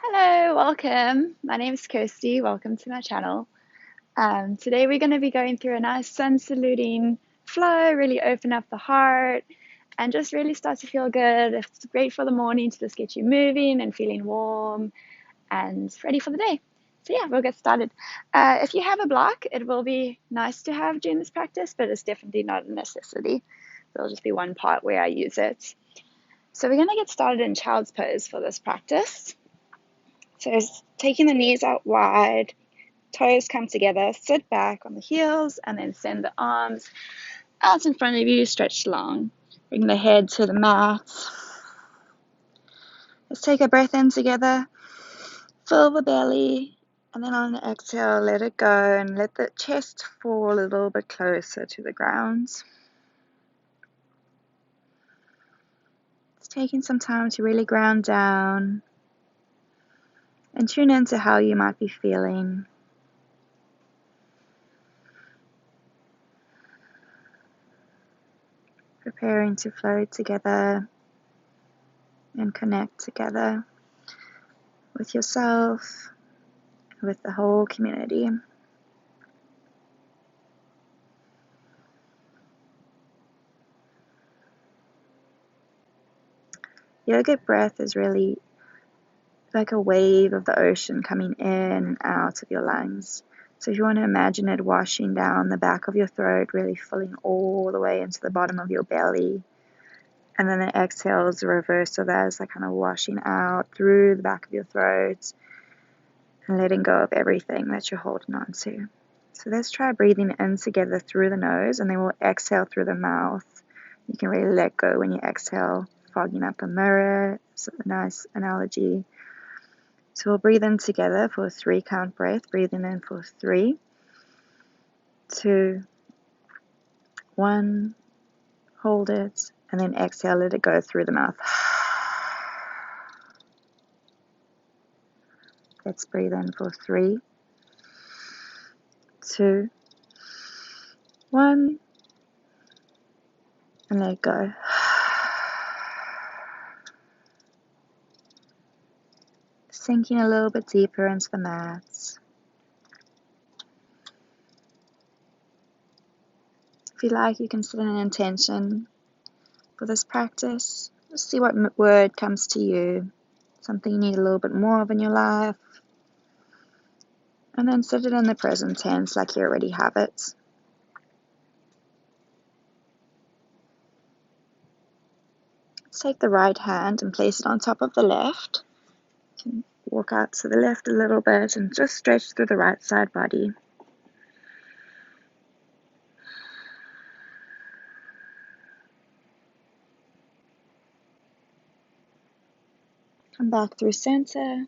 Hello, welcome. My name is Kirsty. Welcome to my channel. Today we're going to be going through a nice sun saluting flow, really open up the heart and just really start to feel good. It's great for the morning to just get you moving and feeling warm and ready for the day. So yeah, we'll get started. If you have a block, it will be nice to have during this practice, but it's definitely not a necessity. There'll just be one part where I use it. So we're going to get started in child's pose for this practice. So taking the knees out wide, toes come together, sit back on the heels, and then send the arms out in front of you, stretched long. Bring the head to the mat. Let's take a breath in together, fill the belly, and then on the exhale, let it go and let the chest fall a little bit closer to the ground. It's taking some time to really ground down and tune into how you might be feeling. Preparing to flow together and connect together with yourself, with the whole community. Yoga breath is really like a wave of the ocean coming in and out of your lungs. So if you want to imagine it washing down the back of your throat, really filling all the way into the bottom of your belly. And then the exhale is the reverse of that, is like kind of washing out through the back of your throat and letting go of everything that you're holding on to. So let's try breathing in together through the nose, and then we'll exhale through the mouth. You can really let go when you exhale, fogging up a mirror. It's a nice analogy. So we'll breathe in together for a 3-count breath. Breathing in for 3, 2, 1. Hold it, and then exhale, let it go through the mouth. Let's breathe in for 3, 2, 1, and let go. Sinking a little bit deeper into the mat. If you like, you can set an intention for this practice. Just see what word comes to you. Something you need a little bit more of in your life. And then set it in the present tense like you already have it. Let's take the right hand and place it on top of the left. You can walk out to the left a little bit and just stretch through the right side body. Come back through center.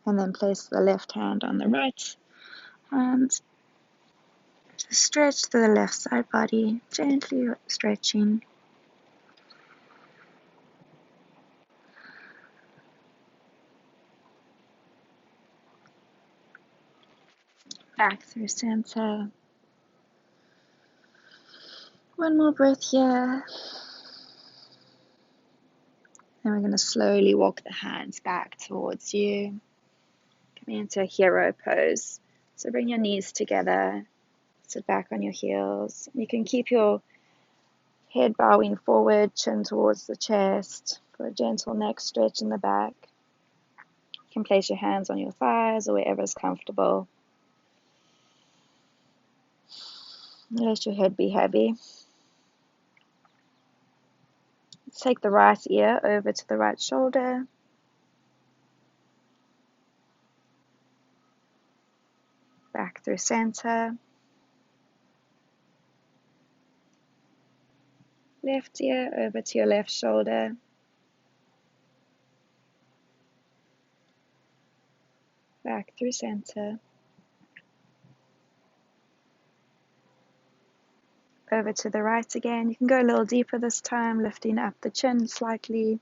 And then place the left hand on the right hand. Just stretch through the left side body, gently stretching. Back through center. One more breath here. Then we're going to slowly walk the hands back towards you. Coming into a hero pose. So bring your knees together. Sit back on your heels. You can keep your head bowing forward, chin towards the chest for a gentle neck stretch in the back. You can place your hands on your thighs or wherever is comfortable. Let your head be heavy. Let's take the right ear over to the right shoulder. Back through center. Left ear over to your left shoulder. Back through center. Over to the right again. You can go a little deeper this time, lifting up the chin slightly.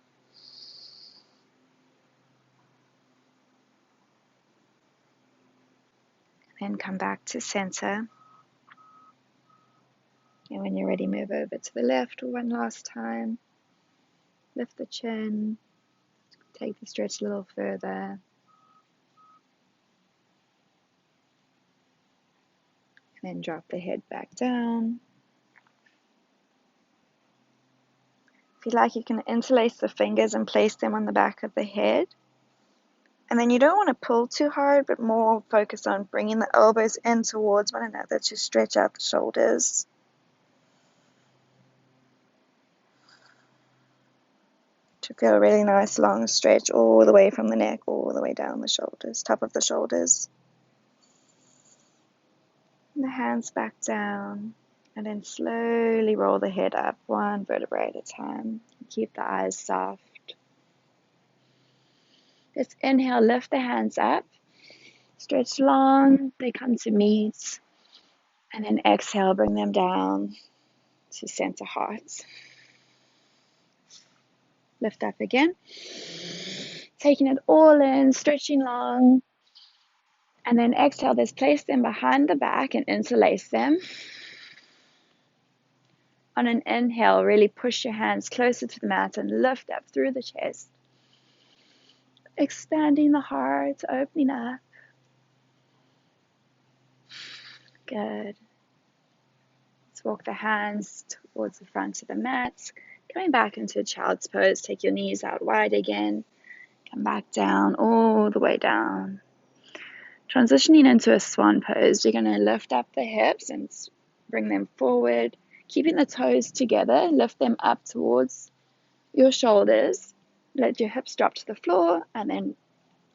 Then come back to center. And when you're ready, move over to the left one last time. Lift the chin. Take the stretch a little further. And then drop the head back down. If you like, you can interlace the fingers and place them on the back of the head. And then you don't want to pull too hard, but more focus on bringing the elbows in towards one another to stretch out the shoulders. To feel a really nice long stretch all the way from the neck, all the way down the shoulders, top of the shoulders. And the hands back down. And then slowly roll the head up, one vertebrae at a time. Keep the eyes soft. Let's inhale, lift the hands up. Stretch long, they come to meet. And then exhale, bring them down to center heart. Lift up again. Taking it all in, stretching long. And then exhale, let's place them behind the back and interlace them. On an inhale, really push your hands closer to the mat and lift up through the chest. Expanding the heart, opening up. Good. Let's walk the hands towards the front of the mat. Coming back into child's pose, take your knees out wide again. Come back down, all the way down. Transitioning into a swan pose, you're going to lift up the hips and bring them forward. Keeping the toes together, lift them up towards your shoulders. Let your hips drop to the floor and then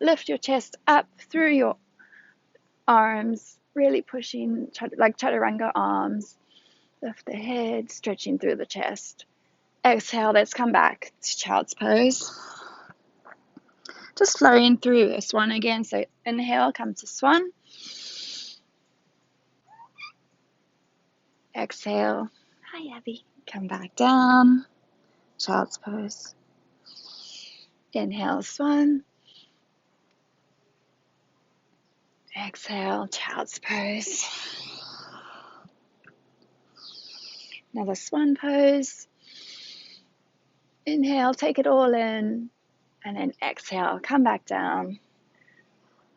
lift your chest up through your arms, really pushing like chaturanga arms. Lift the head, stretching through the chest. Exhale, let's come back to child's pose. Just flowing through the swan again. So inhale, come to swan. Exhale. Hi, Abby. Come back down. Child's pose. Inhale, swan. Exhale, child's pose. Another swan pose. Inhale, take it all in. And then exhale, come back down.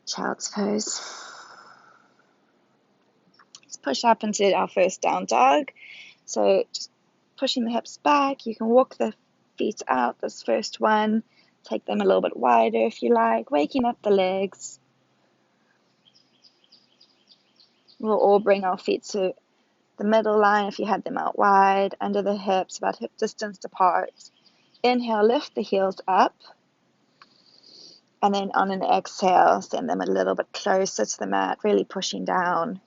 Child's pose. Let's push up into our first down dog. So just pushing the hips back. You can walk the feet out, this first one. Take them a little bit wider if you like. Waking up the legs. We'll all bring our feet to the middle line if you had them out wide, under the hips, about hip distance apart. Inhale, lift the heels up. And then on an exhale, send them a little bit closer to the mat, really pushing down.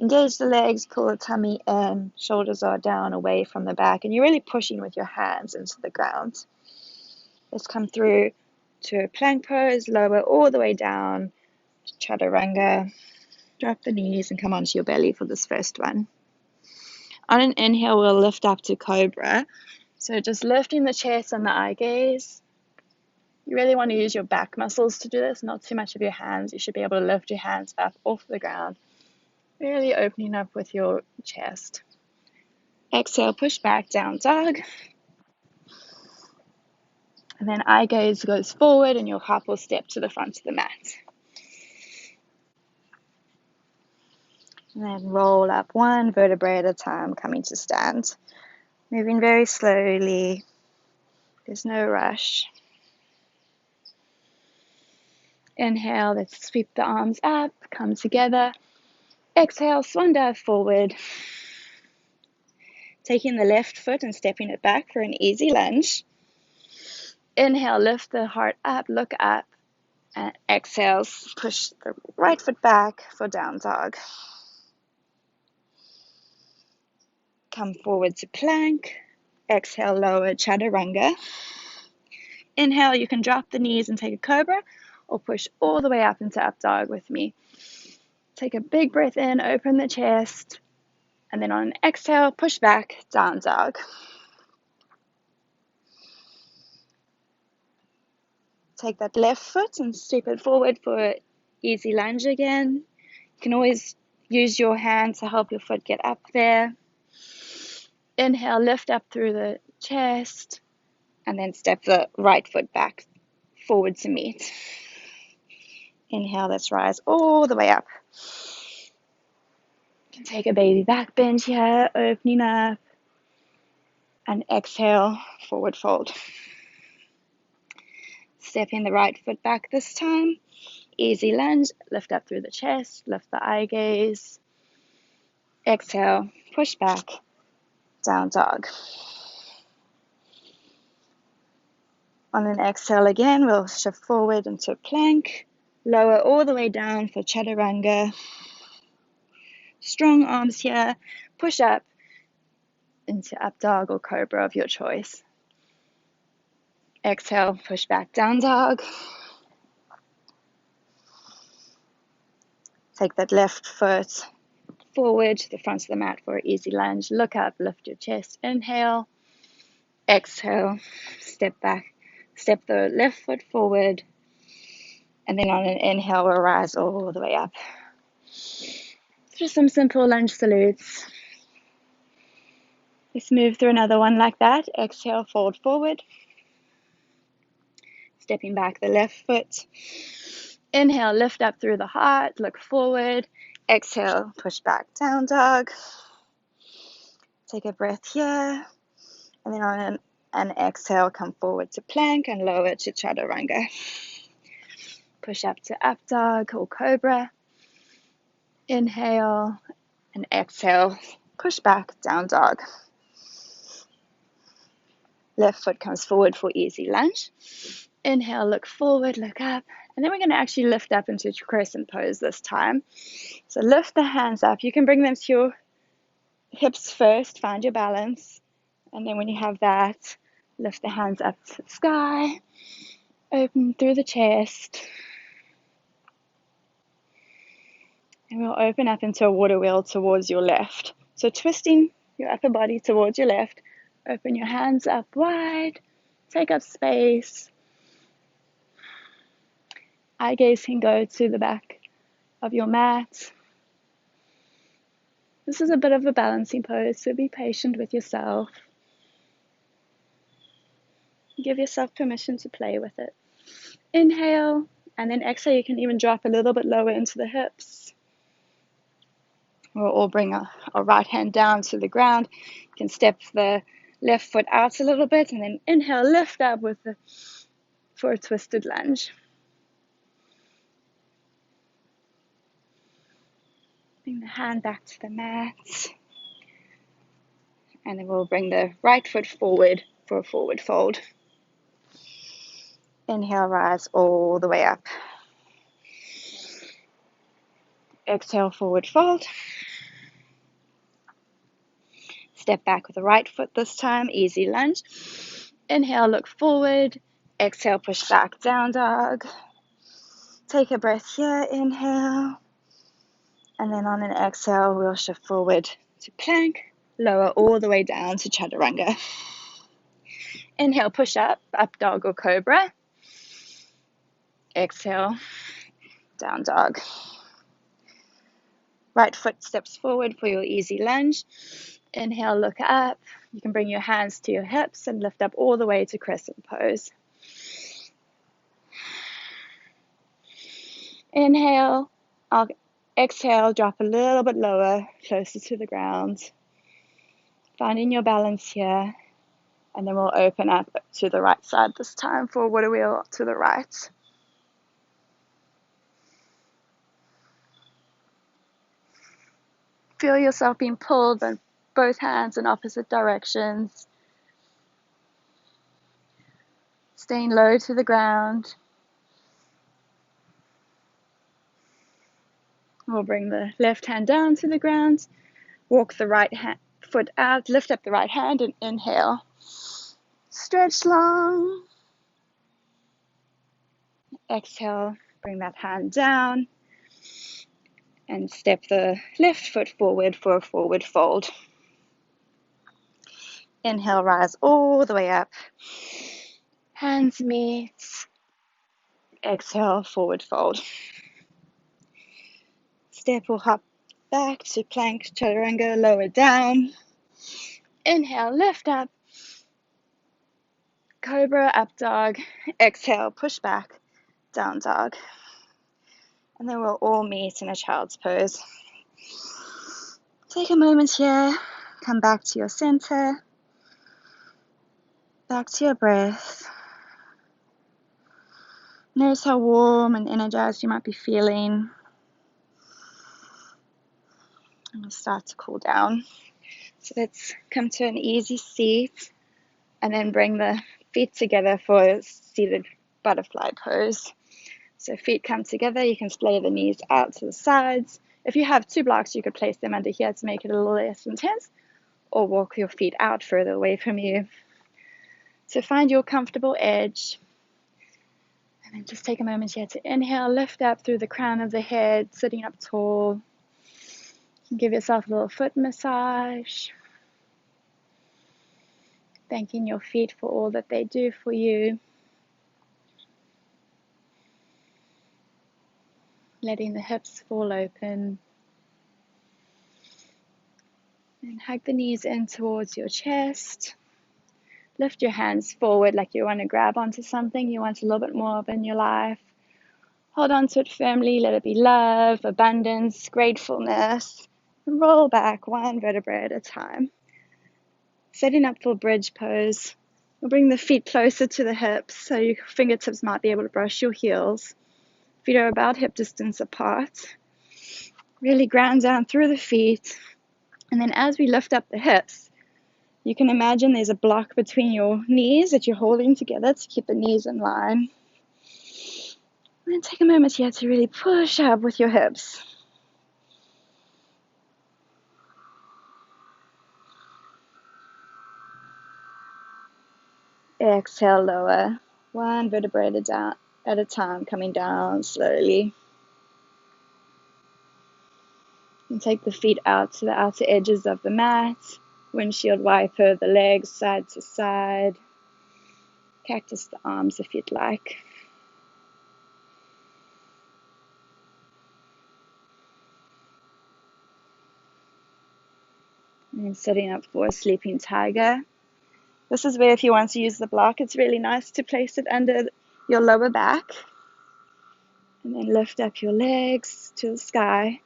Engage the legs, pull the tummy in, shoulders are down away from the back, and you're really pushing with your hands into the ground. Let's come through to a plank pose, lower all the way down, chaturanga. Drop the knees and come onto your belly for this first one. On an inhale, we'll lift up to cobra. So just lifting the chest and the eye gaze. You really want to use your back muscles to do this, not too much of your hands. You should be able to lift your hands up off the ground. Really opening up with your chest. Exhale, push back, down dog. And then eye gaze goes forward and your heart will step to the front of the mat. And then roll up one vertebrae at a time, coming to stand. Moving very slowly. There's no rush. Inhale, let's sweep the arms up, come together. Exhale, swan dive forward. Taking the left foot and stepping it back for an easy lunge. Inhale, lift the heart up, look up. And exhale, push the right foot back for down dog. Come forward to plank. Exhale, lower chaturanga. Inhale, you can drop the knees and take a cobra or push all the way up into up dog with me. Take a big breath in, open the chest, and then on an exhale, push back, down dog. Take that left foot and step it forward for an easy lunge again. You can always use your hand to help your foot get up there. Inhale, lift up through the chest, and then step the right foot back forward to meet. Inhale, let's rise all the way up. You can take a baby back bend here, opening up. And exhale, forward fold. Stepping the right foot back this time. Easy lunge, lift up through the chest, lift the eye gaze. Exhale, push back, down dog. On an exhale again, we'll shift forward into plank. Lower all the way down for chaturanga. Strong arms here. Push up into up dog or cobra of your choice. Exhale, push back, down dog. Take that left foot forward to the front of the mat for an easy lunge. Look up, lift your chest. Inhale. Exhale, step back. Step the left foot forward. And then on an inhale, we'll rise all the way up. Just some simple lunge salutes. Let's move through another one like that. Exhale, fold forward. Stepping back the left foot. Inhale, lift up through the heart, look forward. Exhale, push back, down dog. Take a breath here. And then on an exhale, come forward to plank and lower to chaturanga. Push up to up dog or cobra. Inhale and exhale, push back, down dog. Left foot comes forward for easy lunge. Inhale, look forward, look up. And then we're going to actually lift up into crescent pose this time. So lift the hands up. You can bring them to your hips first, find your balance. And then when you have that, lift the hands up to the sky. Open through the chest. And we'll open up into a water wheel towards your left. So twisting your upper body towards your left. Open your hands up wide. Take up space. Eye gaze can go to the back of your mat. This is a bit of a balancing pose, so be patient with yourself. Give yourself permission to play with it. Inhale, and then exhale. You can even drop a little bit lower into the hips. We'll all bring our right hand down to the ground. You can step the left foot out a little bit, and then inhale, lift up for a twisted lunge. Bring the hand back to the mat. And then we'll bring the right foot forward for a forward fold. Inhale, rise all the way up. Exhale, forward fold. Step back with the right foot this time, easy lunge. Inhale, look forward. Exhale, push back, down dog. Take a breath here, inhale. And then on an exhale, we'll shift forward to plank. Lower all the way down to chaturanga. Inhale, push up dog or cobra. Exhale, down dog. Right foot steps forward for your easy lunge. Inhale, look up. You can bring your hands to your hips and lift up all the way to crescent pose. Inhale. Exhale, drop a little bit lower, closer to the ground. Finding your balance here. And then we'll open up to the right side this time for a water wheel to the right. Feel yourself being pulled by both hands in opposite directions. Staying low to the ground. We'll bring the left hand down to the ground. Walk the right foot out. Lift up the right hand and inhale. Stretch long. Exhale, bring that hand down. And step the left foot forward for a forward fold. Inhale, rise all the way up. Hands meet. Exhale, forward fold. Step or hop back to plank, chaturanga, lower down. Inhale, lift up. Cobra, up dog, exhale, push back, down dog. And then we'll all meet in a child's pose. Take a moment here, come back to your center, back to your breath. Notice how warm and energized you might be feeling. And we'll start to cool down. So let's come to an easy seat and then bring the feet together for a seated butterfly pose. So feet come together, you can splay the knees out to the sides. If you have 2 blocks, you could place them under here to make it a little less intense, or walk your feet out further away from you. So find your comfortable edge. And then just take a moment here to inhale, lift up through the crown of the head, sitting up tall. You can give yourself a little foot massage. Thanking your feet for all that they do for you. Letting the hips fall open. And hug the knees in towards your chest. Lift your hands forward like you want to grab onto something you want a little bit more of in your life. Hold on to it firmly. Let it be love, abundance, gratefulness. And roll back 1 vertebra at a time. Setting up for bridge pose. We'll bring the feet closer to the hips so your fingertips might be able to brush your heels. Feet are about hip distance apart. Really ground down through the feet. And then as we lift up the hips, you can imagine there's a block between your knees that you're holding together to keep the knees in line. And then take a moment here to really push up with your hips. Exhale, lower. 1 vertebra at a time, coming down slowly. And take the feet out to the outer edges of the mat. Windshield wiper the legs side to side. Cactus the arms if you'd like. And setting up for a sleeping tiger. This is where if you want to use the block, it's really nice to place it under your lower back. And then lift up your legs to the sky.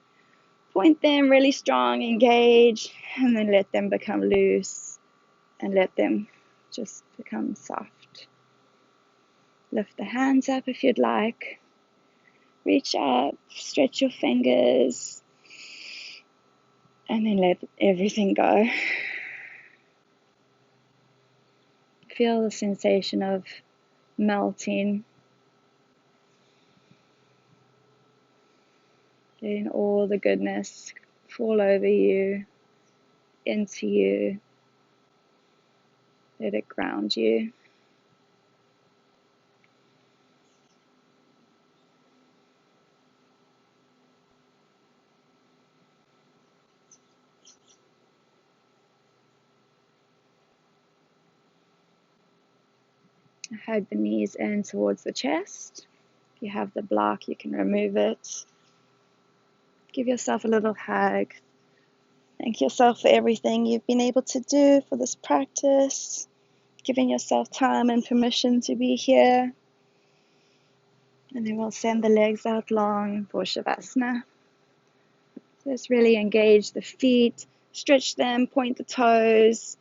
Point them really strong, engage, and then let them become loose. And let them just become soft. Lift the hands up if you'd like. Reach up, stretch your fingers. And then let everything go. Feel the sensation of melting. Letting all the goodness fall over you, into you. Let it ground you. Hug the knees in towards the chest. If you have the block, you can remove it. Give yourself a little hug. Thank yourself for everything you've been able to do for this practice. Giving yourself time and permission to be here. And then we'll send the legs out long for Shavasana. So just really engage the feet, stretch them, point the toes,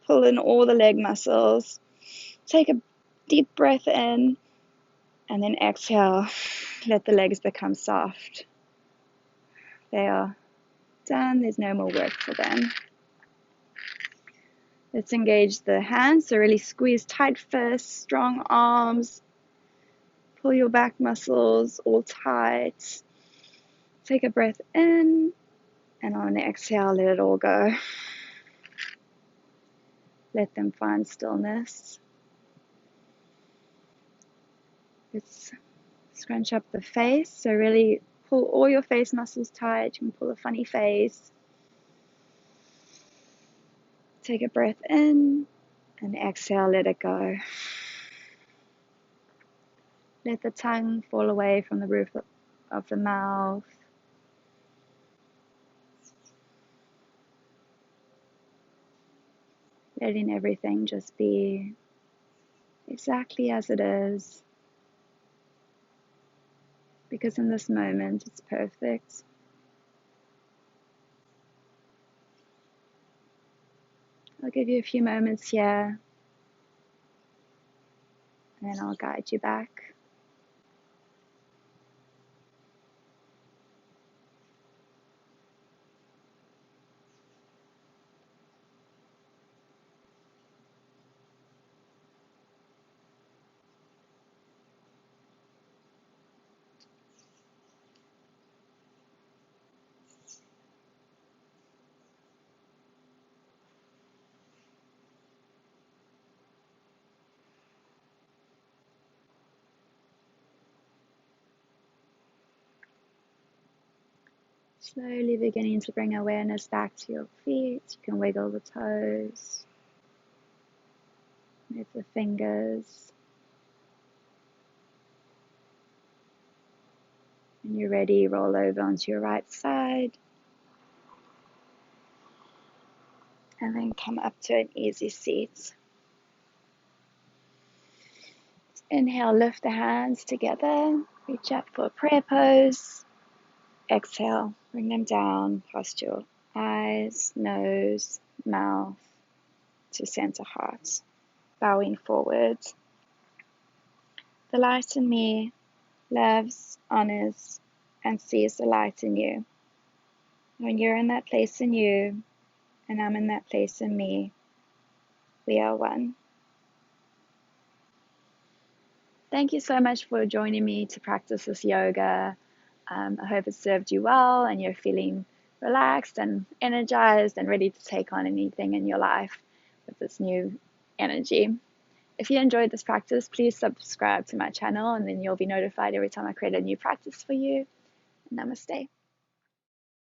pull in all the leg muscles. Take a deep breath in, and then exhale. Let the legs become soft. They are done. There's no more work for them. Let's engage the hands. So really squeeze tight fists, strong arms. Pull your back muscles all tight. Take a breath in, and on the exhale, let it all go. Let them find stillness. Let's scrunch up the face. So really pull all your face muscles tight. You can pull a funny face. Take a breath in, and exhale, let it go. Let the tongue fall away from the roof of the mouth. Letting everything just be. exactly as it is, because in this moment it's perfect. I'll give you a few moments here, and then I'll guide you back. Slowly beginning to bring awareness back to your feet. You can wiggle the toes, move the fingers. When you're ready, roll over onto your right side. And then come up to an easy seat. Inhale, lift the hands together. Reach up for a prayer pose. Exhale, bring them down past your eyes, nose, mouth to center heart. Bowing forward. The light in me loves, honors, and sees the light in you. When you're in that place in you, and I'm in that place in me, we are one. Thank you so much for joining me to practice this yoga. I hope it served you well and you're feeling relaxed and energized and ready to take on anything in your life with this new energy. If you enjoyed this practice, please subscribe to my channel and then you'll be notified every time I create a new practice for you. Namaste.